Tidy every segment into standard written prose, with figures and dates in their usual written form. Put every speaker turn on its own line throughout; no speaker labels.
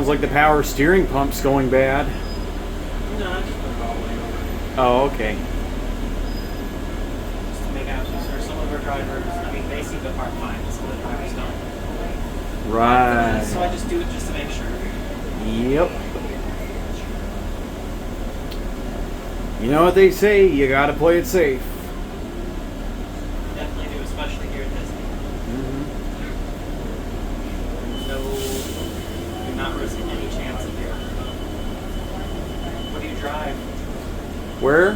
Sounds like the power steering pump's going bad.
No, I just put it all the way over.
Oh, okay.
Just to make absolutely sure. Some of our drivers, I mean, they seem to park fine, some of the drivers don't.
Right.
So I just do it just to make sure.
Yep. You know what they say, you gotta play it safe.
Definitely do, especially here at Disney. You're not risking any chance of here. What do you drive?
Where?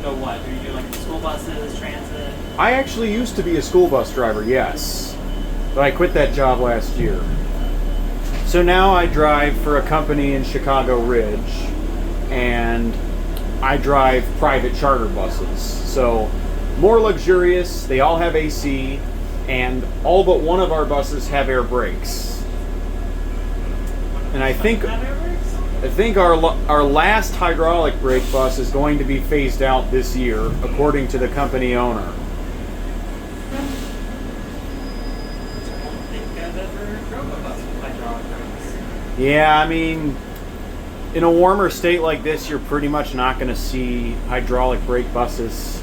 No, what? Are you doing like school buses, transit?
I actually used to be a school bus driver, yes. But I quit that job last year. So now I drive for a company in Chicago Ridge, and I drive private charter buses. So more luxurious, they all have AC, and all but one of our buses have air brakes. And I think our last hydraulic brake bus is going to be phased out this year, according to the company owner.
I don't think I've ever drove a bus with hydraulic brakes.
Yeah, I mean, in a warmer state like this, you're pretty much not going to see hydraulic brake buses.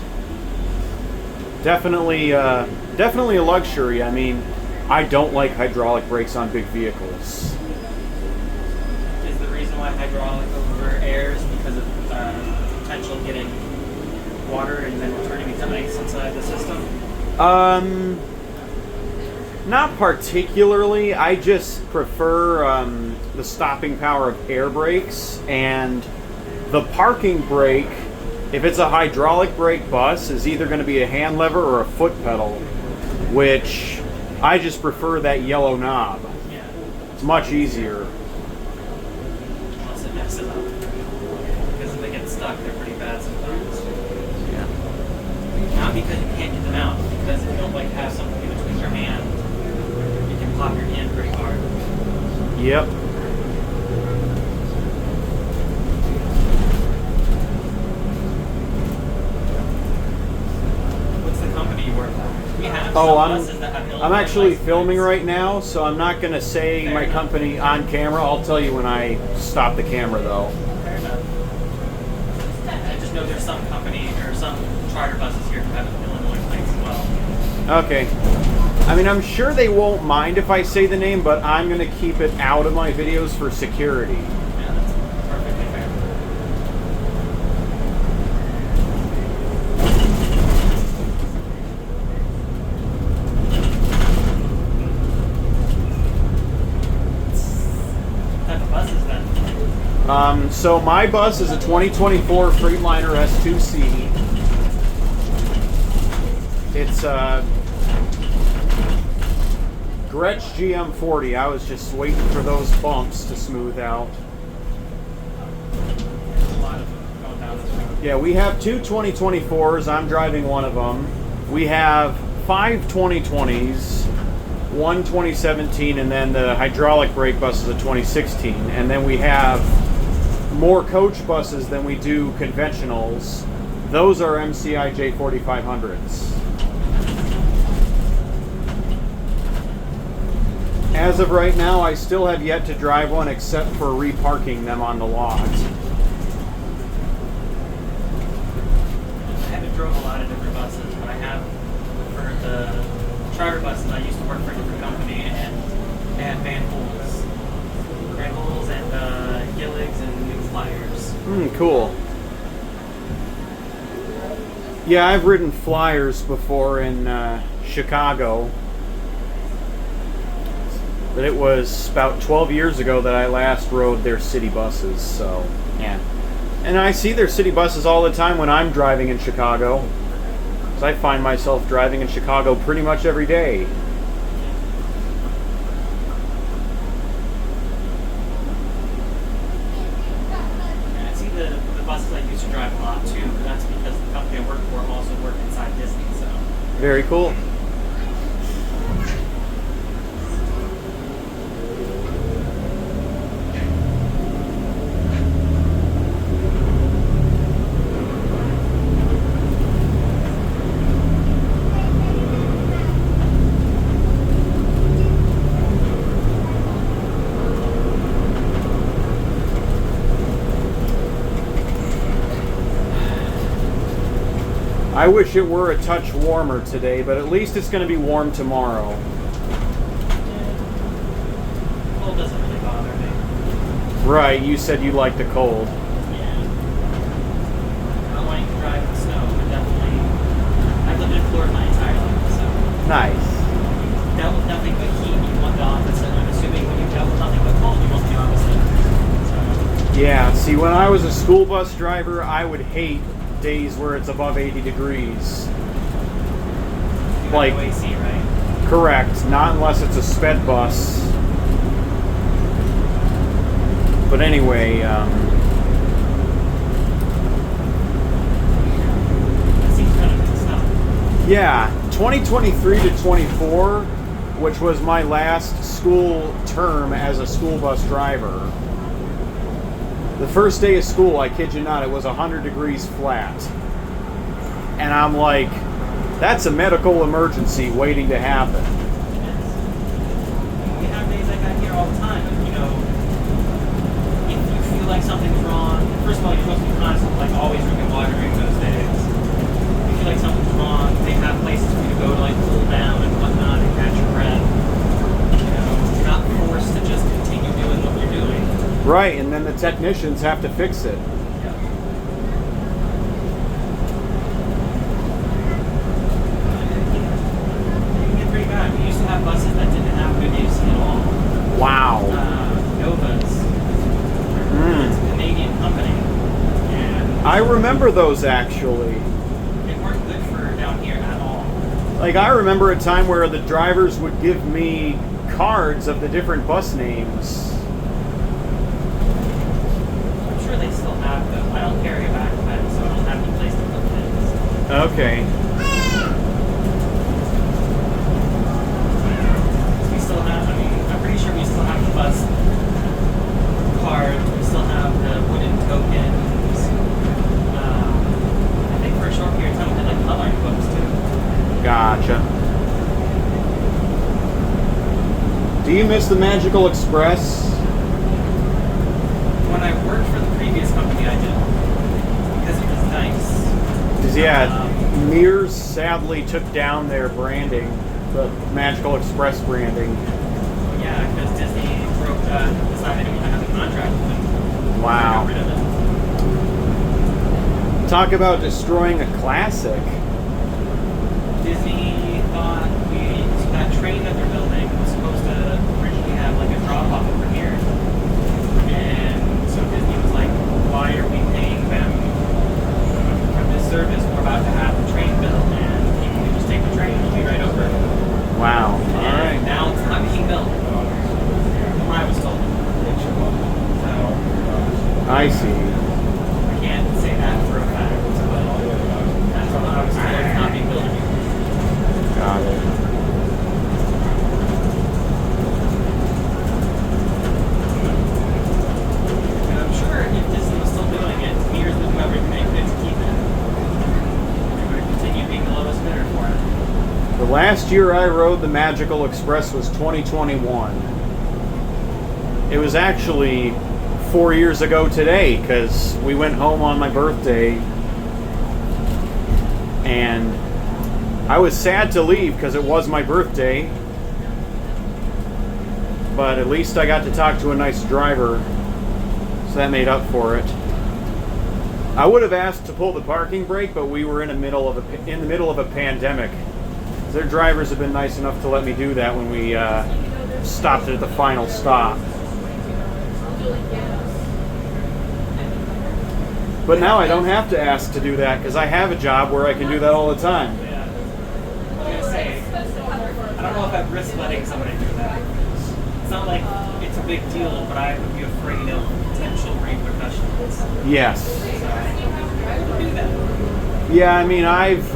Definitely a luxury. I mean, I don't like hydraulic brakes on big vehicles.
Is the reason why hydraulic over air is because of potential getting water and then turning into ice inside the system?
Not particularly. I just prefer the stopping power of air brakes, and the parking brake, if it's a hydraulic brake bus, is either going to be a hand lever or a foot pedal, which I just prefer that yellow knob.
Yeah.
It's much easier.
Unless it messes up. Because if they get stuck, they're pretty bad sometimes.
Yeah.
Not because you can't get them out, because if you don't like have something in between your hand, you can pop your hand pretty hard.
Yep.
What's the company you work for? We have
Oh,
some buses that have
I'm actually
license
filming
plates.
right now, so I'm not going to say
Fair
my
enough.
company on camera. I'll tell you when I stop the camera, though.
Fair enough. I just know there's some company or some charter buses here who have Illinois plates as well.
Okay. I mean, I'm sure they won't mind if I say the name, but I'm going to keep it out of my videos for security.
Yeah, that's perfectly fair. What type of buses then?
So my bus is a 2024 Freightliner S2C. It's a Gretsch GM40. I was just waiting for those bumps to smooth out.
There's a lot of them going down this road.
Yeah, we have two 2024s. I'm driving one of them. We have 5 2020s, one 2017, and then the hydraulic brake bus is a 2016. And then we have more coach buses than we do conventionals. Those are MCI J4500s. As of right now, I still have yet to drive one except for reparking them on the lot.
I haven't drove a lot of different buses, but I have for the charter buses. I used to work for a different company and had Van Holes and Gilligs and New Flyers.
Cool. Yeah, I've ridden Flyers before in Chicago. But it was about 12 years ago that I last rode their city buses, so yeah. And I see their city buses all the time when I'm driving in Chicago. Because I find myself driving in Chicago pretty much every day.
And I see the buses I used to drive a lot too, but that's because the company I work for also worked inside Disney, so.
Very cool. I wish it were a touch warmer today, but at least it's going to be warm tomorrow.
Cold doesn't really bother me.
Right, you said you like the cold.
Yeah. I don't want to drive in the snow, but definitely. I've lived in Florida my entire life, so.
Nice.
Dealt with nothing but heat, you want the opposite. I'm assuming when you dealt with nothing but cold, you want the opposite. So.
Yeah, see, when I was a school bus driver, I would hate days where it's above 80 degrees.
You got
Like,
no AC, right?
correct, not unless it's a sped bus. But anyway,
That seems kind of good stuff.
yeah, 2023 to 24, which was my last school term as a school bus driver. The first day of school, I kid you not, it was 100 degrees flat. And I'm like, that's a medical emergency waiting to happen.
We have days like that here all the time. And, you know, if you feel like something's wrong, first of all, you're supposed to be constantly, like, always drinking water during those days. If you feel like something's wrong, they have places for you to go to, like, cool down and whatnot and catch your breath. You know, you're not forced to just continue doing what you're doing.
Right, and then the technicians have to fix it.
Yeah. It can get pretty bad. We used to have buses that didn't have good AC at all.
Wow.
Novas. It's a Canadian company. And
I remember those actually.
they weren't good for down here at all.
Like, I remember a time where the drivers would give me cards of the different bus names.
I'm sure they still have them. I don't carry a backpack, so I don't have any place to put things.
Okay.
We still have, I mean, I'm pretty sure we still have the bus cards. We still have the wooden tokens. I think for a short period of time we did like coloring books too.
Gotcha. Do you miss the Magical Express?
When I worked for the previous company, I did because it was nice.
'Cause, yeah, Mears sadly took down their branding, the Magical Express branding.
Yeah, because Disney decided they didn't want to have a contract with them.
Wow.
They got rid of it.
Talk about destroying a classic.
Disney thought that train that they're building was supposed to originally have like a drop off over here. And so Disney was like, why are we paying them for this service? We're about to have the train built and people can just take the train and be right over.
Wow.
And
All right.
now it's not being built. From what I was told. So
I see.
I can't say that for a fact, but that's what I was told. It's not being built anymore.
Got it.
And I'm sure if Disney was still doing it, Mears would do everything they could to keep it. They're going to continue being the lowest bidder for it.
The last year I rode the Magical Express was 2021. It was actually 4 years ago today because we went home on my birthday and I was sad to leave because it was my birthday, but at least I got to talk to a nice driver, so that made up for it. I would have asked to pull the parking brake, but we were in the middle of a pandemic. Their drivers have been nice enough to let me do that when we stopped at the final stop. But now I don't have to ask to do that because I have a job where I can do that all the time.
Yeah. I was going to say, I don't know if I'd risk letting somebody do that. It's not like it's a big deal, but I would be afraid of potential repercussions.
Yes.
So, I would do that.
Yeah, I mean, I've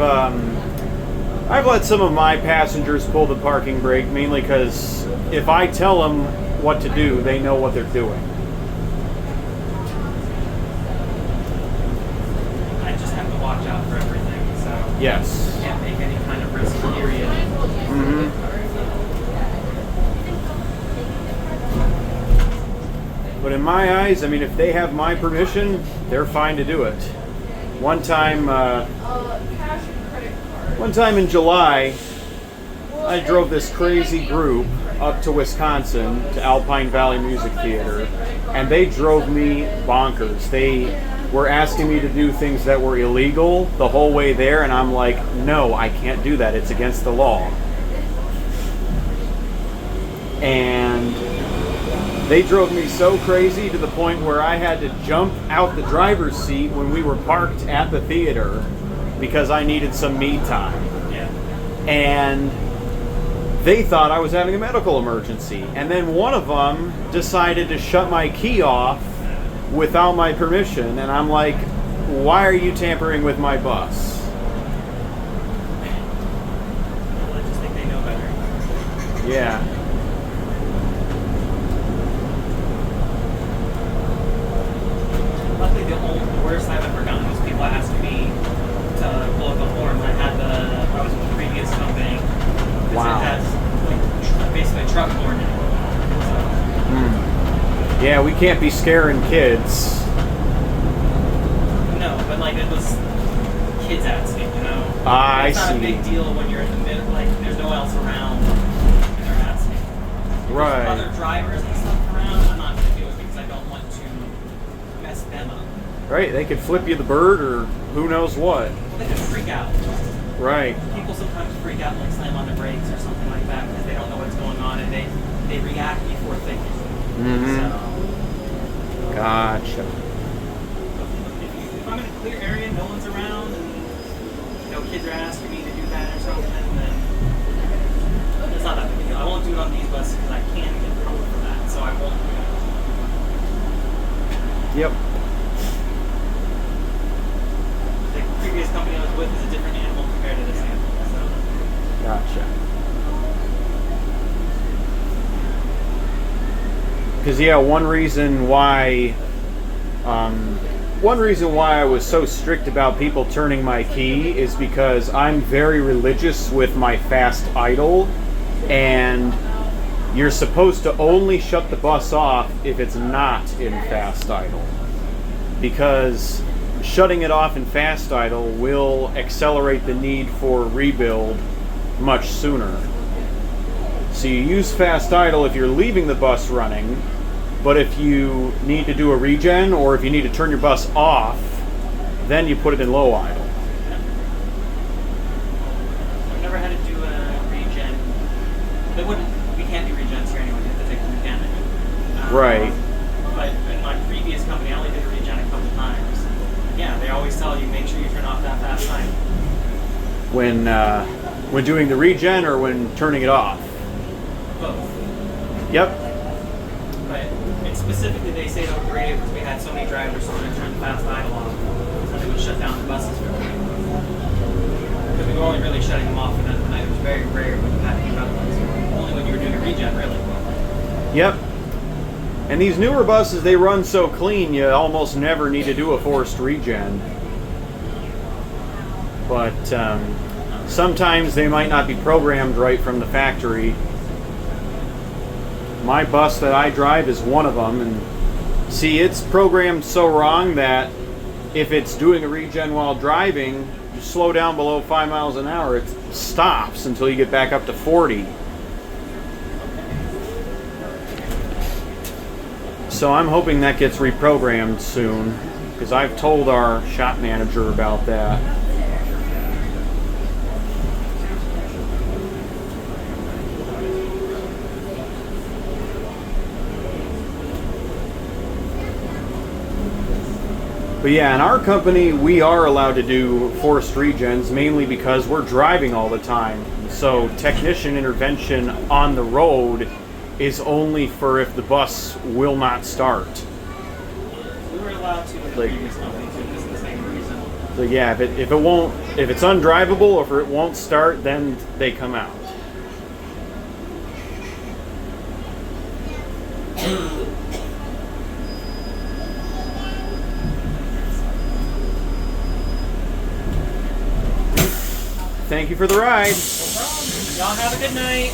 let some of my passengers pull the parking brake mainly because if I tell them what to do, they know what they're doing.
I just have to watch out for everything, so
Yes.
I can't make any kind of risk, period.
Mm-hmm. But in my eyes, I mean, if they have my permission, they're fine to do it. One time,
Cash and credit card.
one time in July, I drove this crazy group up to Wisconsin to Alpine Valley Music Theater, and they drove me bonkers. They were asking me to do things that were illegal the whole way there, and I'm like, no, I can't do that. It's against the law. And they drove me so crazy to the point where I had to jump out the driver's seat when we were parked at the theater because I needed some me time.
Yeah.
And they thought I was having a medical emergency. And then one of them decided to shut my key off without my permission. And I'm like, why are you tampering with my bus?
Well, I just think they know better.
Yeah.
Luckily, the worst I've ever gotten was people asking me to blow up a horn. I was with the previous company. 'Cause
Wow.
It has basically a truck horn in it.
Yeah, we can't be scaring kids.
No, but it was kids asking,
I
it's not
see.
a big deal when you're in the middle, there's no one else around and they're asking. If there's
Right.
other drivers and stuff around, I'm not going to do it because I don't want to mess them up.
Right, they could flip you the bird or who knows what.
Well, they could freak out.
Right.
People sometimes freak out and slam on the brakes or something like that because they don't know what's going on and they react before thinking.
Mm-hmm.
So,
Gotcha.
if I'm in a clear area, no one's around, and kids are asking me to do that or something, then it's not that big a deal. I won't do it on these buses because I can get in trouble for that, so I won't do it.
Yep.
The previous company I was with is a different animal compared to this animal, so.
Gotcha. Because one reason why I was so strict about people turning my key is because I'm very religious with my fast idle, and you're supposed to only shut the bus off if it's not in fast idle, because shutting it off in fast idle will accelerate the need for rebuild much sooner. So you use fast idle if you're leaving the bus running, but if you need to do a regen or if you need to turn your bus off, then you put it in low idle.
I've never had to do a regen. We can't do regens here anyway, we have to take the mechanic.
Right.
But in my previous company, I only did a regen a couple times. Yeah, they always tell you, make sure you turn off that fast idle.
When doing the regen or when turning it off?
Both.
Yep.
But it's specifically, they say over the radio because we had so many drivers sort of turn the fast idle off, and they would shut down the buses for a week. Because we were only really shutting them off for that night. It was very rare when you had to do other ones. Only when you were doing a regen, really.
Yep. And these newer buses, they run so clean, you almost never need to do a forced regen. But sometimes they might not be programmed right from the factory. My bus that I drive is one of them, and see, it's programmed so wrong that if it's doing a regen while driving, you slow down below 5 miles an hour, it stops until you get back up to 40. So I'm hoping that gets reprogrammed soon, because I've told our shop manager about that. But yeah, in our company, we are allowed to do forced regens, mainly because we're driving all the time. So technician intervention on the road is only for if the bus will not start.
We were allowed to in the previous company too, because of the same reason.
So yeah, if it's undrivable or if it won't start, then they come out. Thank you for the ride.
No problem. Y'all have a good night.